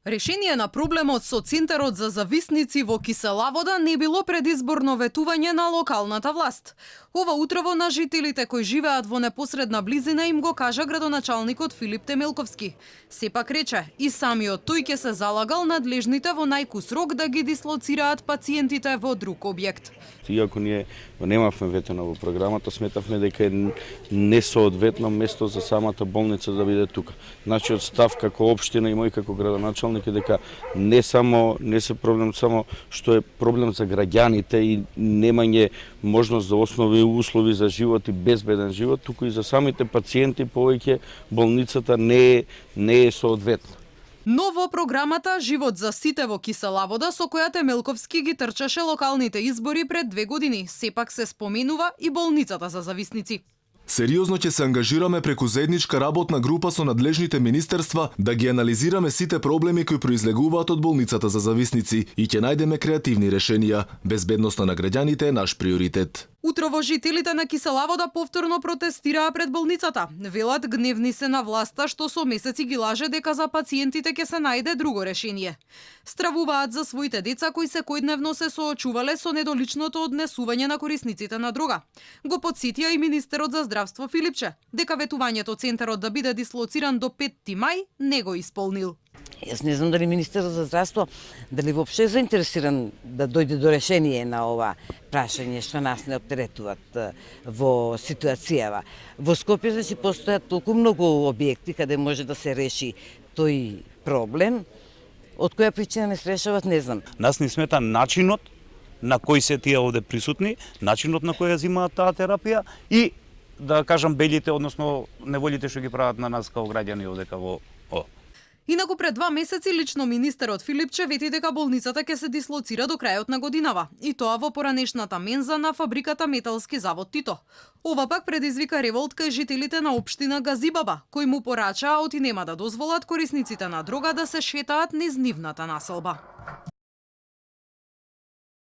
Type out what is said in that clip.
Решение на проблемот со Центарот за зависници во Киселавода не било предизборно ветување на локалната власт. Ова утрово на жителите кои живеат во непосредна близина им го кажа градоначалникот Филип Темелковски. Сепак рече, и самиот тој ќе се залагал надлежните во најкус рок да ги дислоцираат пациентите во друг објект. Иако ние немавме ветено во програмата, сметавме дека е несоодветно место за самата болница да биде тука. Нашиот став како општина и мој како градоначалник е дека не се проблем само што е проблем за граѓаните и немање можност за основни услови за живот и безбеден живот, туку и за самите пациенти повеќе болницата не е соодветна. Но во програмата Живот за сите во Киселавода, со која Темелковски ги трчаше локалните избори пред 2 години, сепак се споменува и болницата за зависници. Сериозно ќе се ангажираме преку заедничка работна група со надлежните министерства да ги анализираме сите проблеми кои произлегуваат од болницата за зависници и ќе најдеме креативни решенија. Безбедноста на граѓаните е наш приоритет. Утрово жителите на Киселавода повторно протестираа пред болницата. Велат гневни се на власта што со месеци ги лаже дека за пациентите ќе се најде друго решение. Стравуваат за своите деца кои секојдневно се соочувале со недоличното однесување на корисниците на дрога. Го потсетија и министерот за здравство Филипче дека ветувањето Центарот да биде дислоциран до 5 мај не го исполнил. Јас не знам дали министерот за здравство дали воопшто е заинтересиран да дојде до решение на ова прашање што нас не оптеретуваат во ситуацијава. Во Скопје значи постојат толку многу објекти каде може да се реши тој проблем. Од која причина не се решават, не знам. Нас не смета начинот на кој се тие овде присутни, начинот на кој ја земаат таа терапија и да кажам белите, односно неволите што ги прават на нас као граѓани овде во Инаку пред 2 месеци лично министерот Филипче вети дека болницата ќе се дислоцира до крајот на годинава, и тоа во поранешната менза на фабриката Металски завод Тито. Ова пак предизвика револт кај жителите на општина Газибаба, кои му порачаа оти нема да дозволат корисниците на дрога да се шетаат низ нивната населба.